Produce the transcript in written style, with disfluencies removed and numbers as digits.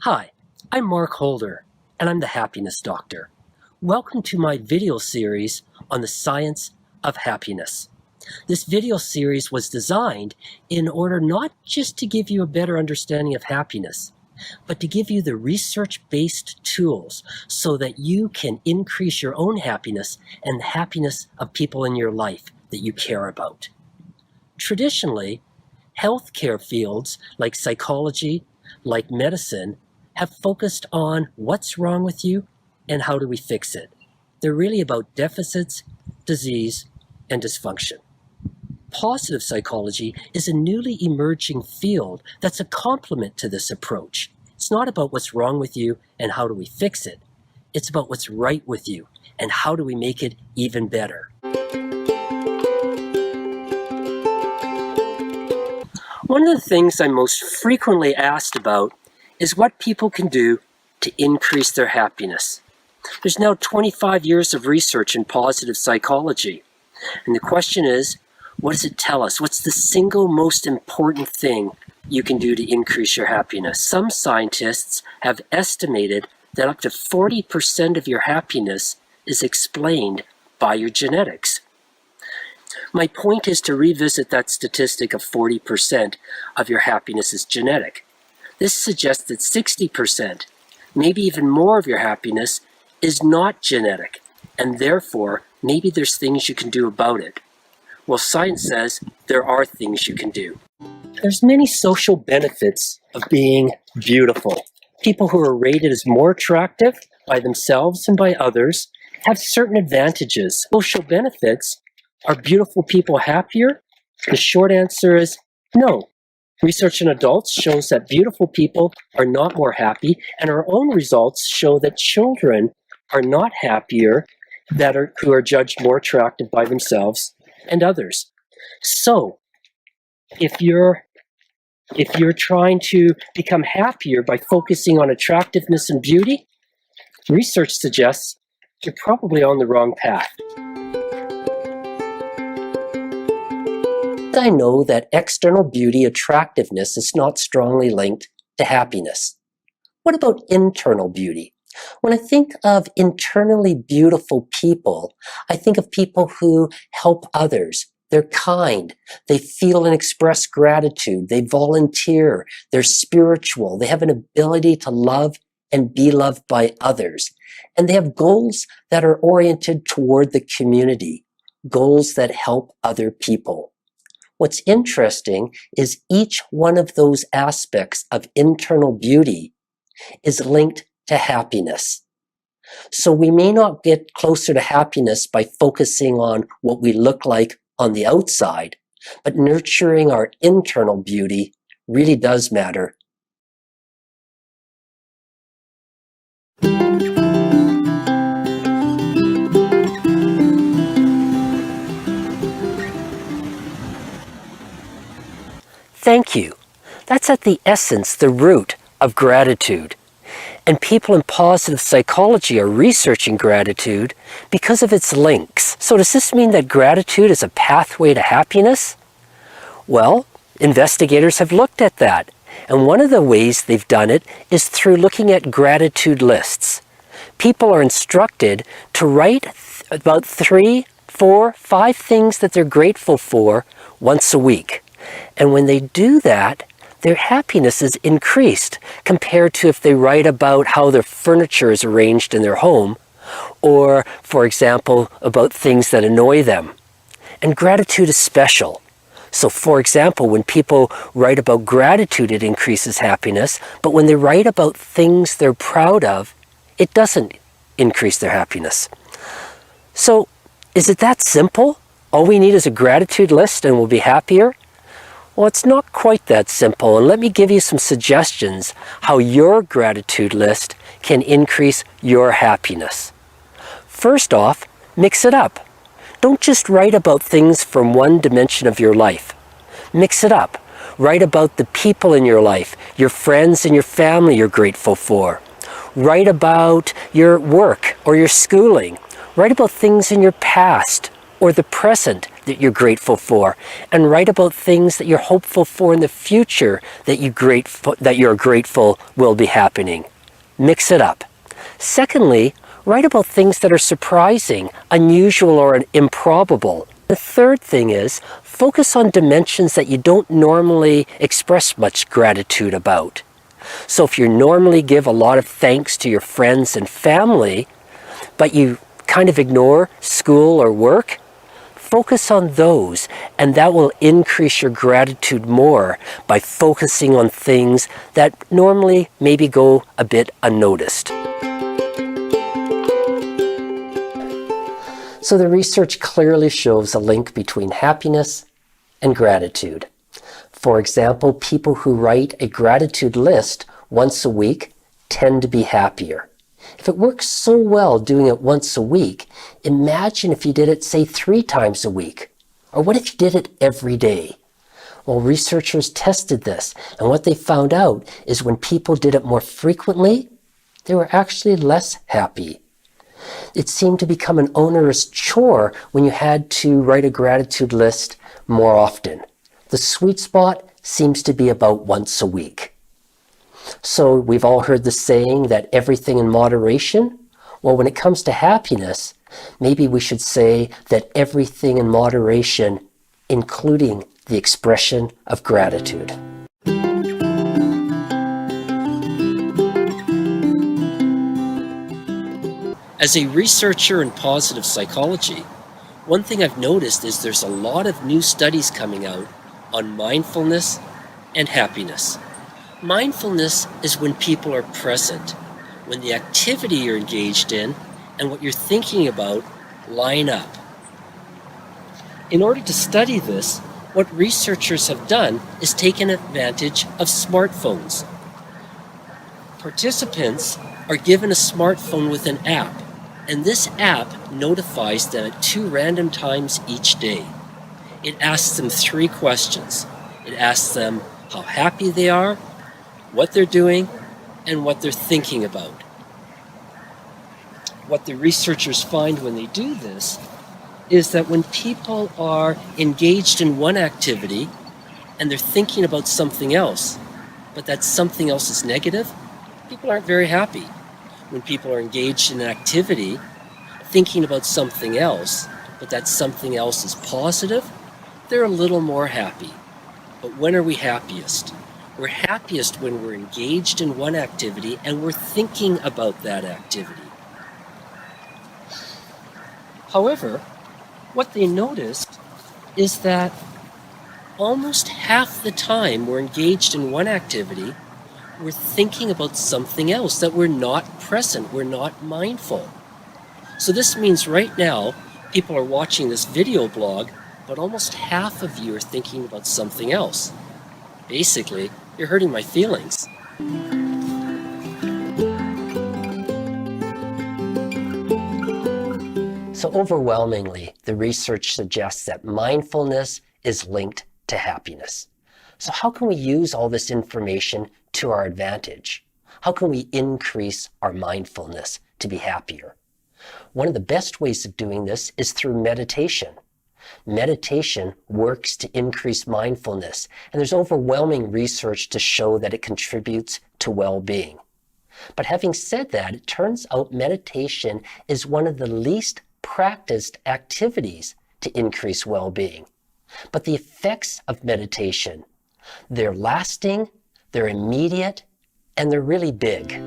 Hi, I'm Mark Holder, and I'm the Happiness Doctor. Welcome to my video series on the science of happiness. This video series was designed in order not just to give you a better understanding of happiness, but to give you the research-based tools so that you can increase your own happiness and the happiness of people in your life that you care about. Traditionally, healthcare fields like psychology, like medicine, have focused on what's wrong with you and how do we fix it. They're really about deficits, disease, and dysfunction. Positive psychology is a newly emerging field that's a complement to this approach. It's not about what's wrong with you and how do we fix it. It's about what's right with you and how do we make it even better. One of the things I'm most frequently asked about is what people can do to increase their happiness. There's now 25 years of research in positive psychology. And the question is, what does it tell us? What's the single most important thing you can do to increase your happiness? Some scientists have estimated that up to 40% of your happiness is explained by your genetics. My point is to revisit that statistic of 40% of your happiness is genetic. This suggests that 60%, maybe even more of your happiness, is not genetic, and therefore, maybe there's things you can do about it. Well, science says there are things you can do. There's many social benefits of being beautiful. People who are rated as more attractive by themselves and by others have certain advantages. Social benefits. Are beautiful people happier? The short answer is no. Research in adults shows that beautiful people are not more happy, and our own results show that children are not happier who are judged more attractive by themselves and others. So, if you're trying to become happier by focusing on attractiveness and beauty, research suggests you're probably on the wrong path. I know that external beauty attractiveness is not strongly linked to happiness. What about internal beauty? When I think of internally beautiful people, I think of people who help others. They're kind. They feel and express gratitude. They volunteer. They're spiritual. They have an ability to love and be loved by others. And they have goals that are oriented toward the community, goals that help other people. What's interesting is each one of those aspects of internal beauty is linked to happiness. So we may not get closer to happiness by focusing on what we look like on the outside, but nurturing our internal beauty really does matter. Thank you. That's at the essence, the root of gratitude. And people in positive psychology are researching gratitude because of its links. So does this mean that gratitude is a pathway to happiness? Well, investigators have looked at that. And one of the ways they've done it is through looking at gratitude lists. People are instructed to write about 3, 4, 5 things that they're grateful for once a week. And when they do that, their happiness is increased compared to if they write about how their furniture is arranged in their home, or, for example, about things that annoy them. And gratitude is special. So, for example, when people write about gratitude, it increases happiness, but when they write about things they're proud of, it doesn't increase their happiness. So, is it that simple? All we need is a gratitude list and we'll be happier? Well, it's not quite that simple, and let me give you some suggestions how your gratitude list can increase your happiness. First off, mix it up. Don't just write about things from one dimension of your life. Mix it up. Write about the people in your life, your friends and your family you're grateful for. Write about your work or your schooling. Write about things in your past or the present that you're grateful for, and write about things that you're hopeful for in the future that you're grateful will be happening. Mix it up. Secondly, write about things that are surprising, unusual, or improbable. The third thing is focus on dimensions that you don't normally express much gratitude about. So if you normally give a lot of thanks to your friends and family, but you kind of ignore school or work, focus on those, and that will increase your gratitude more by focusing on things that normally maybe go a bit unnoticed. So the research clearly shows a link between happiness and gratitude. For example, people who write a gratitude list once a week tend to be happier. If it works so well doing it once a week, imagine if you did it, say, 3 times a week. Or what if you did it every day? Well, researchers tested this, and what they found out is when people did it more frequently, they were actually less happy. It seemed to become an onerous chore when you had to write a gratitude list more often. The sweet spot seems to be about once a week. So we've all heard the saying that everything in moderation. Well, when it comes to happiness, maybe we should say that everything in moderation, including the expression of gratitude. As a researcher in positive psychology, one thing I've noticed is there's a lot of new studies coming out on mindfulness and happiness. Mindfulness is when people are present, when the activity you're engaged in and what you're thinking about line up. In order to study this, what researchers have done is taken advantage of smartphones. Participants are given a smartphone with an app, and this app notifies them at 2 random times each day. It asks them 3 questions. It asks them how happy they are, what they're doing, and what they're thinking about. What the researchers find when they do this is that when people are engaged in one activity and they're thinking about something else, but that something else is negative, people aren't very happy. When people are engaged in an activity thinking about something else, but that something else is positive, they're a little more happy. But when are we happiest? We're happiest when we're engaged in one activity and we're thinking about that activity. However, what they noticed is that almost half the time we're engaged in one activity, we're thinking about something else, that we're not present, we're not mindful. So this means right now, people are watching this video blog, but almost half of you are thinking about something else. Basically, you're hurting my feelings. So overwhelmingly, the research suggests that mindfulness is linked to happiness. So how can we use all this information to our advantage? How can we increase our mindfulness to be happier? One of the best ways of doing this is through meditation. Meditation works to increase mindfulness, and there's overwhelming research to show that it contributes to well-being. But having said that, it turns out meditation is one of the least practiced activities to increase well-being. But the effects of meditation, they're lasting, they're immediate, and they're really big.